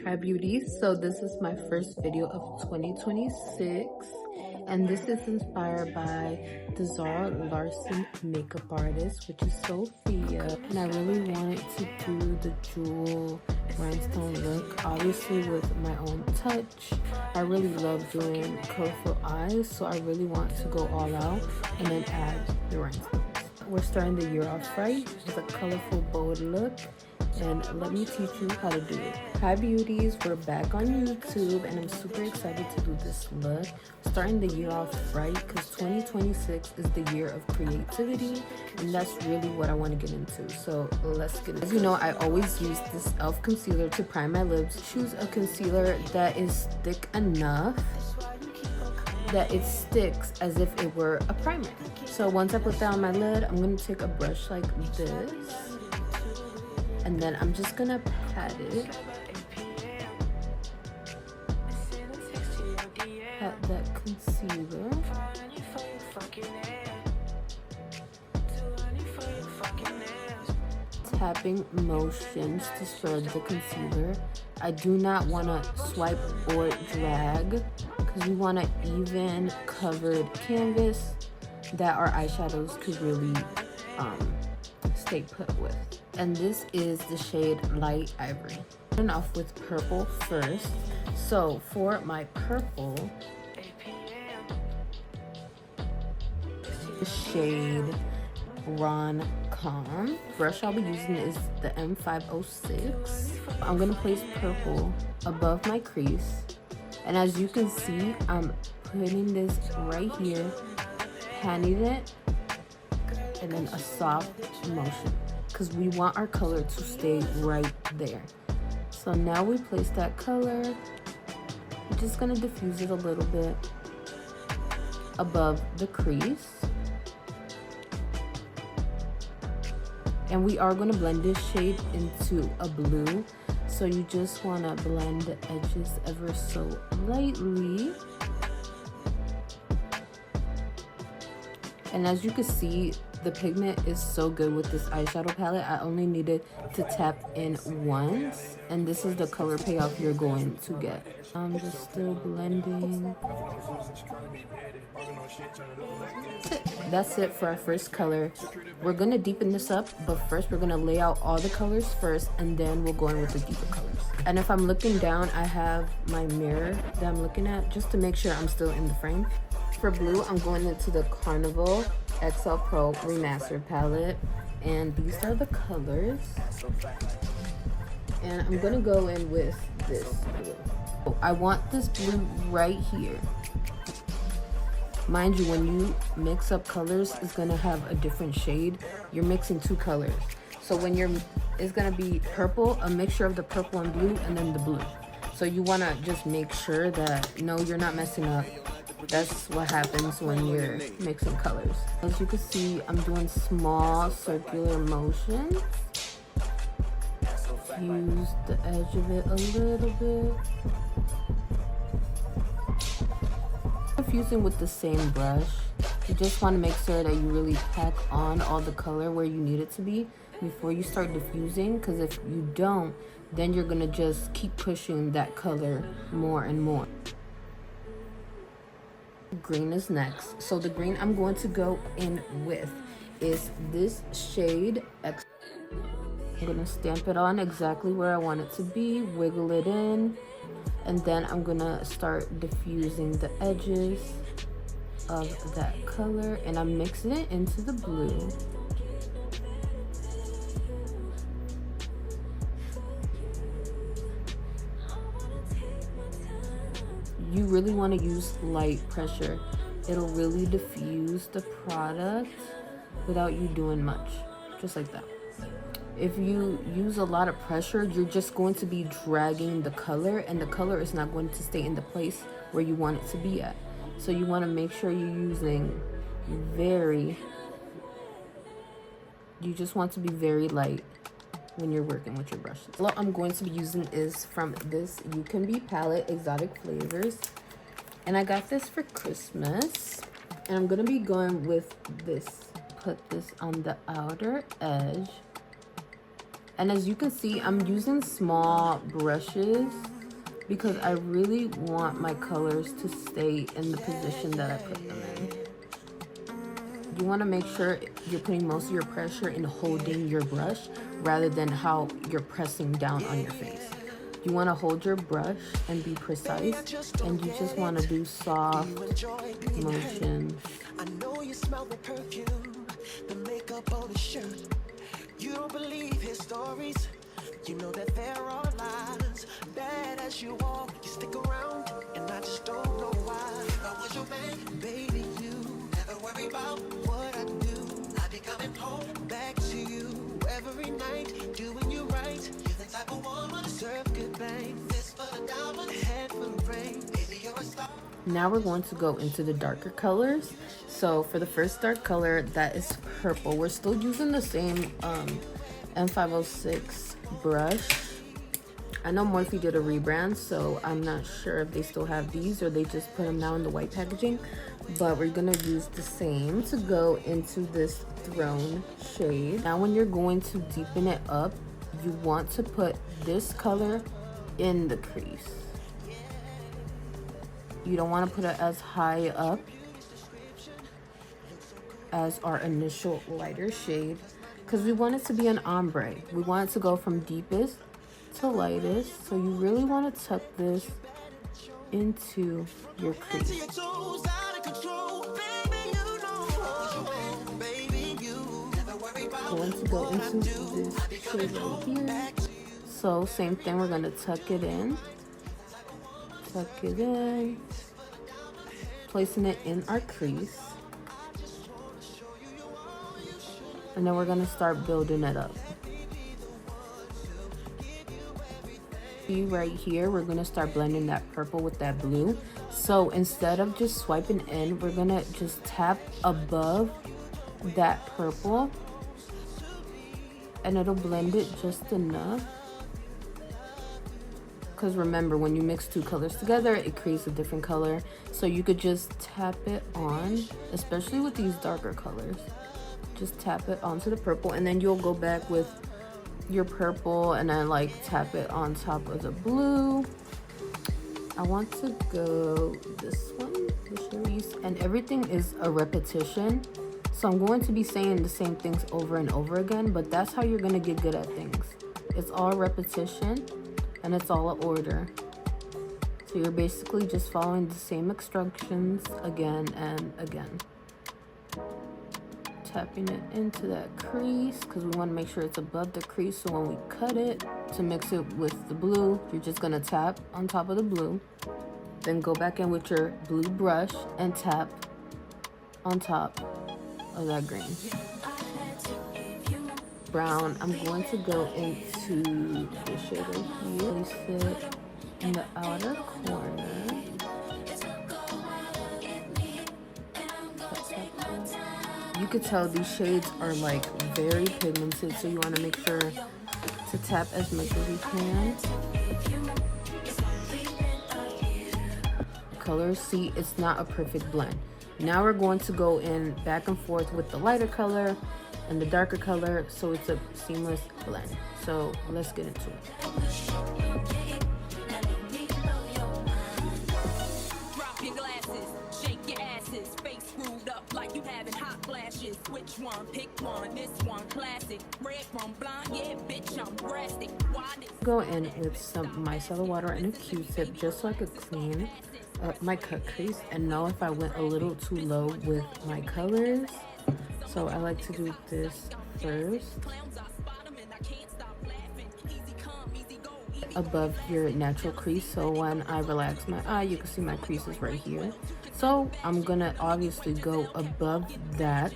Hi beauties, so this is my first video of 2026 and this is inspired by the Zararssonmakeup makeup artist, which is Sophia, and I really wanted to do the jewel rhinestone look, obviously with my own touch. I really love doing colorful eyes, so I really want to go all out and then add the rhinestones. We're starting the year off right with a colorful bold look, and let me teach you how to do it. Hi beauties, we're back on YouTube and I'm super excited to do this look. Starting the year off right because 2026 is the year of creativity and that's really what I want to get into. So let's get it. As you know, I always use this e.l.f. concealer to prime my lips. Choose a concealer that is thick enough that it sticks as if it were a primer. So once I put that on my lid, I'm going to take a brush like this. And then I'm just gonna pat it. Pat that concealer. Tapping motions to spread the concealer. I do not want to swipe or drag because we want an even covered canvas that our eyeshadows could really stay put with. And this is the shade Light Ivory. Starting off with purple first. So for my purple, the shade Rhinestone. Brush I'll be using is the M506. I'm gonna place purple above my crease, and as you can see, I'm putting this right here, panning it, and then a soft motion, because we want our color to stay right there. So now we place that color. I'm just gonna diffuse it a little bit above the crease. And we are gonna blend this shade into a blue. So you just wanna blend the edges ever so lightly. And as you can see, the pigment is so good with this eyeshadow palette. I only needed to tap in once, and this is the color payoff you're going to get. I'm just still blending. That's it for our first color. We're gonna deepen this up, but first we're gonna lay out all the colors first, and then we'll go in with the deeper colors. And if I'm looking down, I have my mirror that I'm looking at just to make sure I'm still in the frame. For blue, I'm going into the Carnival XL Pro Remastered palette, and these are the colors. And I'm gonna go in with this blue. I want this blue right here. Mind you, when you mix up colors, it's gonna have a different shade. You're mixing two colors. So when it's gonna be purple, a mixture of the purple and blue, and then the blue. So you wanna just make sure that, no, you're not messing up. That's what happens when you're mixing colors. As you can see, I'm doing small circular motions. Use the edge of it a little bit. Diffusing with the same brush. You just want to make sure that you really pack on all the color where you need it to be before you start diffusing, because if you don't, then you're gonna just keep pushing that color more and more. Green is next. So the green I'm going to go in with is this shade X. I'm gonna stamp it on exactly where I want it to be, wiggle it in, and then I'm gonna start diffusing the edges of that color, and I'm mixing it into the blue. You really want to use light pressure. It'll really diffuse the product without you doing much, just like that. If you use a lot of pressure, you're just going to be dragging the color, and the color is not going to stay in the place where you want it to be at. So you want to make sure you're using you just want to be very light when you're working with your brushes. What I'm going to be using is from this You Can Be palette, Exotic Flavors, and I got this for Christmas, and I'm gonna be going with this. Put this on the outer edge, and as you can see, I'm using small brushes because I really want my colors to stay in the position that I put them in. You want to make sure you're putting most of your pressure in holding your brush rather than how you're pressing down on your face. You want to hold your brush and be precise, and you just want to do soft motions. I know you smell the perfume, the makeup on his shirt. You don't believe his stories. You know that there are lies. Bad as you are, you stick around, and I just don't know why. If I was your man, baby, you never worry about what I do. I'd be coming home back to you every night, doing you right. You're the type of woman to serve good things. Fist full of diamonds, head full of rain. Baby, you're a star. Now we're going to go into the darker colors. So for the first dark color, that is purple. We're still using the same M506 brush. I know Morphe did a rebrand, so I'm not sure if they still have these or they just put them now in the white packaging, but we're gonna use the same to go into this throne shade. Now when you're going to deepen it up, you want to put this color in the crease. You don't want to put it as high up as our initial lighter shade, because we want it to be an ombre. We want it to go from deepest to lightest, so you really want to tuck this into your crease. Going to go into this shade right here. So same thing, we're going to tuck it in, placing it in our crease, and then we're going to start building it up. See right here, we're going to start blending that purple with that blue. So instead of just swiping in, we're going to just tap above that purple, and it'll blend it just enough. Because remember, when you mix two colors together, it creates a different color. So you could just tap it on, especially with these darker colors. Just tap it onto the purple, and then you'll go back with your purple and then like tap it on top of the blue. I want to go this one, the cherries, and everything is a repetition. So I'm going to be saying the same things over and over again, but that's how you're going to get good at things. It's all repetition. And it's all an order. So you're basically just following the same instructions again and again. Tapping it into that crease because we want to make sure it's above the crease. So when we cut it to mix it with the blue, you're just going to tap on top of the blue. Then go back in with your blue brush and tap on top of that green. Brown, I'm going to go into the shade right here, place it in the outer corner. You could tell these shades are like very pigmented, so you want to make sure to tap as much as you can. Colors, see, it's not a perfect blend. Now we're going to go in back and forth with the lighter color and the darker color, so it's a seamless blend. So let's get into it. Drop your glasses, shake your asses, face screwed up like you having hot flashes. Which one? Pick one. This one classic. Red from blind, yeah, bitch, I'm drastic. Go in with some micellar water and a Q-tip just so I could clean my cut crease and know if I went a little too low with my colors. So I like to do this first, above your natural crease, so when I relax my eye, you can see my creases right here. So I'm gonna obviously go above that,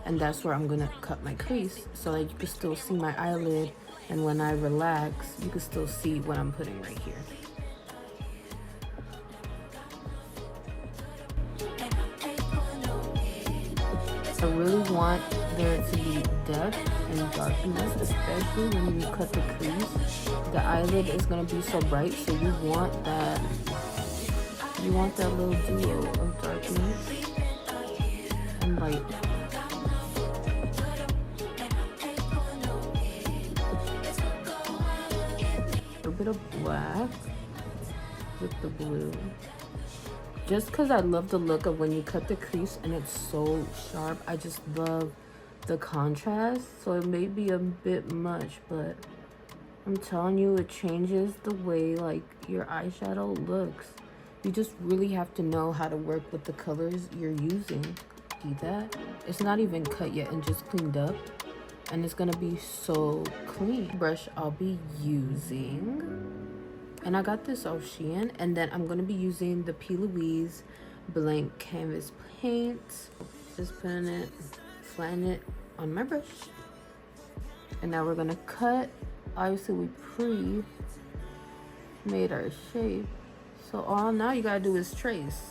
and that's where I'm gonna cut my crease so that you can still see my eyelid, and when I relax, you can still see what I'm putting right here. I really want there to be depth and darkness, especially when you cut the crease. The eyelid is going to be so bright, so you want that little duo of darkness and light. A bit of black. with the blue. Just because I love the look of when you cut the crease and it's so sharp. I just love the contrast. So it may be a bit much, but I'm telling you, it changes the way like your eyeshadow looks. You just really have to know how to work with the colors you're using. See that? It's not even cut yet and just cleaned up. And it's gonna be so clean. Brush I'll be using. And I got this off Shein. And then I'm gonna be using the P. Louise blank canvas paint. Just putting it, flattening it on my brush. And now we're gonna cut. Obviously we pre-made our shape. So all now you gotta do is trace.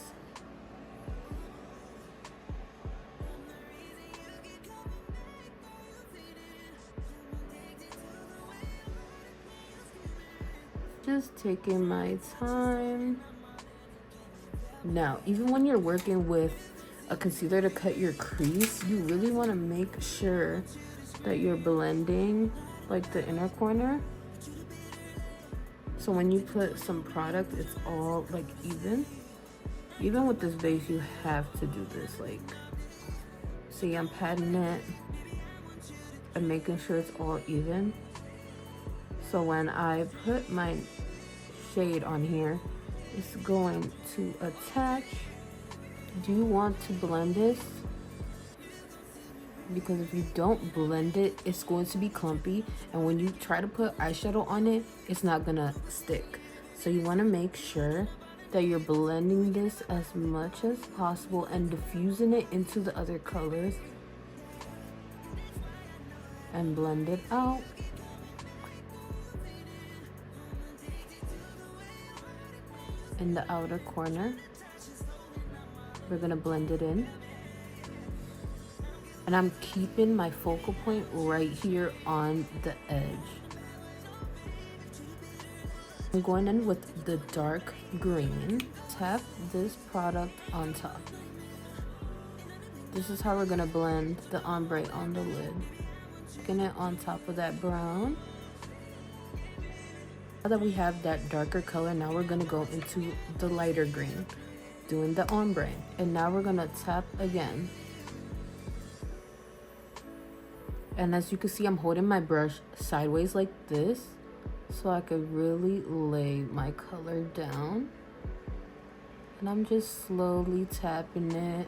Just taking my time. Now, even when you're working with a concealer to cut your crease, you really want to make sure that you're blending like the inner corner. So when you put some product, it's all like even. Even with this base, you have to do this. Like, see, I'm patting it and making sure it's all even. So when I put my shade on here, it's going to attach. Do you want to blend this? Because if you don't blend it, it's going to be clumpy, and when you try to put eyeshadow on it, it's not gonna stick. So you want to make sure that you're blending this as much as possible and diffusing it into the other colors and blend it out. In the outer corner, we're gonna blend it in. And I'm keeping my focal point right here on the edge. I'm going in with the dark green. Tap this product on top. This is how we're gonna blend the ombre on the lid. Sticking it on top of that brown. Now that we have that darker color, now we're gonna go into the lighter green, doing the ombre. And now we're gonna tap again. And as you can see, I'm holding my brush sideways like this, so I could really lay my color down. And I'm just slowly tapping it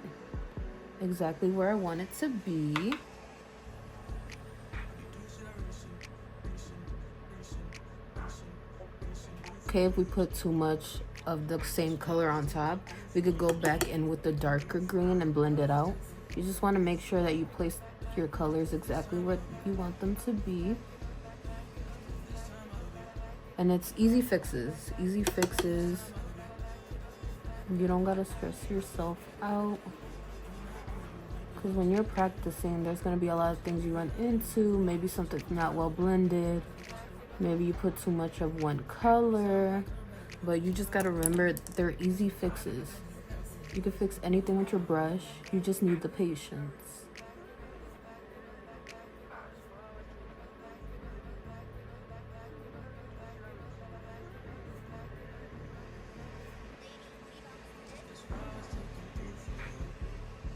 exactly where I want it to be. Okay, if we put too much of the same color on top, we could go back in with the darker green and blend it out. You just want to make sure that you place your colors exactly where you want them to be. And it's easy fixes. Easy fixes. You don't gotta stress yourself out. Because when you're practicing, there's gonna be a lot of things you run into. Maybe something's not well blended. Maybe you put too much of one color. But you just gotta remember, they're easy fixes. You can fix anything with your brush. You just need the patience.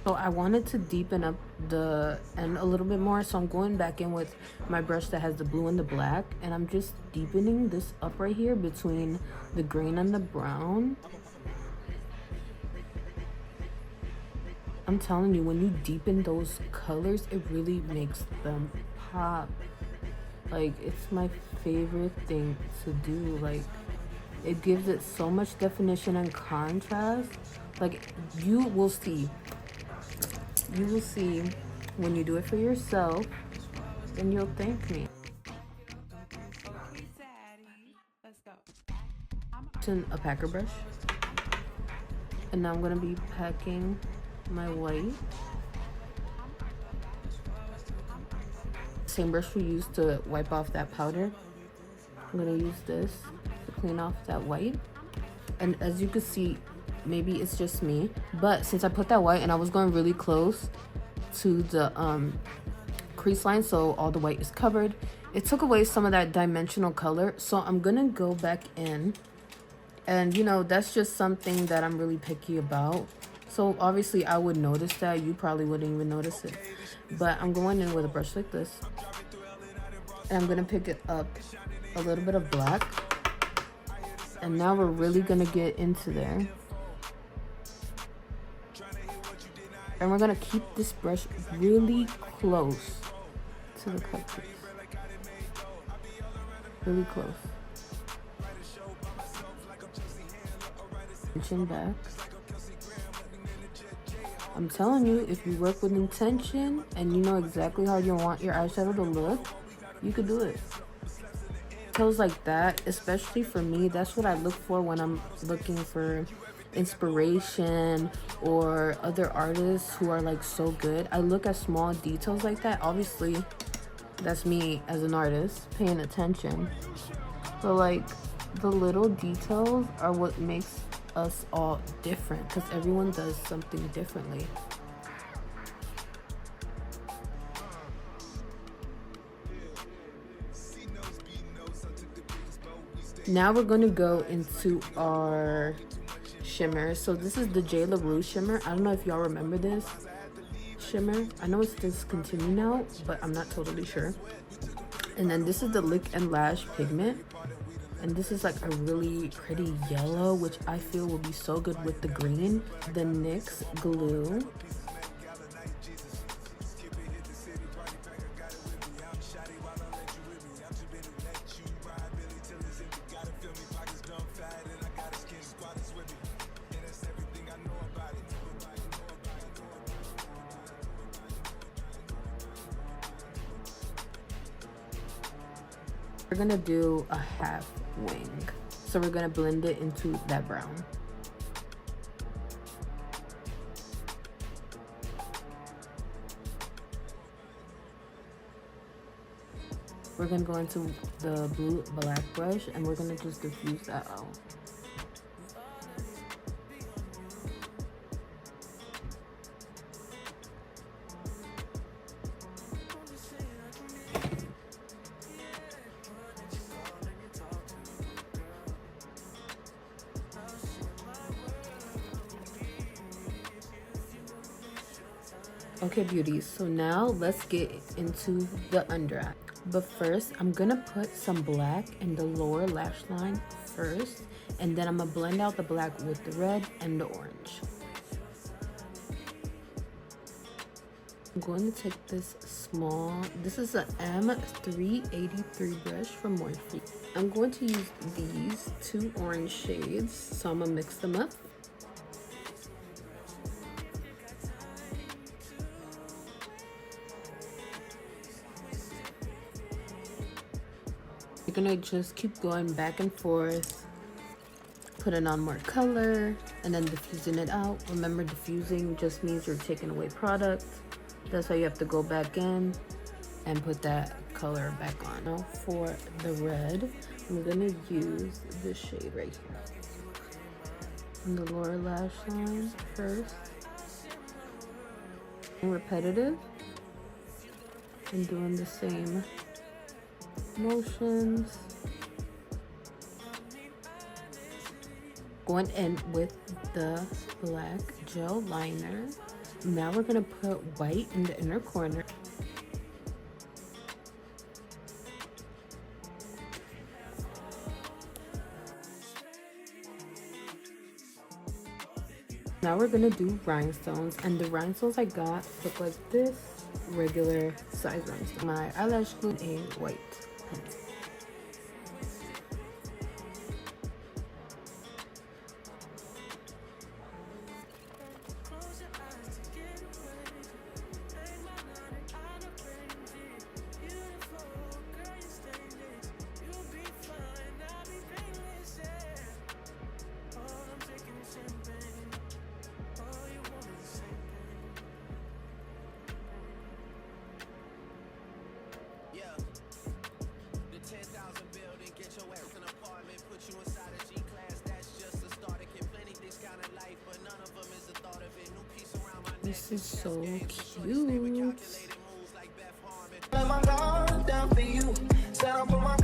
So I wanted to deepen up the end a little bit more, so I'm going back in with my brush that has the blue and the black, and I'm just deepening this up right here between the green and the brown. I'm telling you, when you deepen those colors, it really makes them pop. Like, it's my favorite thing to do. Like, it gives it so much definition and contrast. Like, you will see when you do it for yourself, and you'll thank me. Using a packer brush, and now I'm gonna be packing my white. Same brush we used to wipe off that powder. I'm gonna use this to clean off that white. And as you can see, maybe it's just me, but since I put that white and I was going really close to the crease line, so all the white is covered, it took away some of that dimensional color. So I'm gonna go back in And you know, that's just something that I'm really picky about. So obviously I would notice that. You probably wouldn't even notice it. But I'm going in with a brush like this. And I'm going to pick it up a little bit of black. And now we're really going to get into there. And we're going to keep this brush really close to the cut crease. Really close. Chin back. I'm telling you, if you work with intention and you know exactly how you want your eyeshadow to look, you could do it. Details like that, especially for me, that's what I look for when I'm looking for inspiration or other artists who are like so good. I look at small details like that. Obviously, that's me as an artist paying attention. But like the little details are what makes us all different, because everyone does something differently. Now we're going to go into our shimmer. So this is the J. LaRue shimmer. I don't know if y'all remember this shimmer. I know it's discontinued now, but I'm not totally sure. And then this is the Lick and Lash pigment. And this is like a really pretty yellow, which I feel will be so good with the green. The NYX glue. We're gonna do a half wing. So we're gonna blend it into that brown. We're gonna go into the blue black brush and we're gonna just diffuse that out. Okay, beauties, so now let's get into the under eye. But first, I'm gonna put some black in the lower lash line first, and then I'm gonna blend out the black with the red and the orange. I'm going to take this this is an M383 brush from Morphe. I'm going to use these two orange shades, so I'm gonna mix them up. You're gonna just keep going back and forth, putting on more color and then diffusing it out. Remember, diffusing just means you're taking away product. That's why you have to go back in and put that color back on. Now for the red, I'm gonna use this shade right here on the lower lash line first. And repetitive and doing the same motions. Going in with the black gel liner. Now we're gonna put white in the inner corner. Now we're gonna do rhinestones, and the rhinestones I got look like this, regular size rhinestone. My eyelash glue and a white pen. This is so cute. Let my guard down for you. Set up for my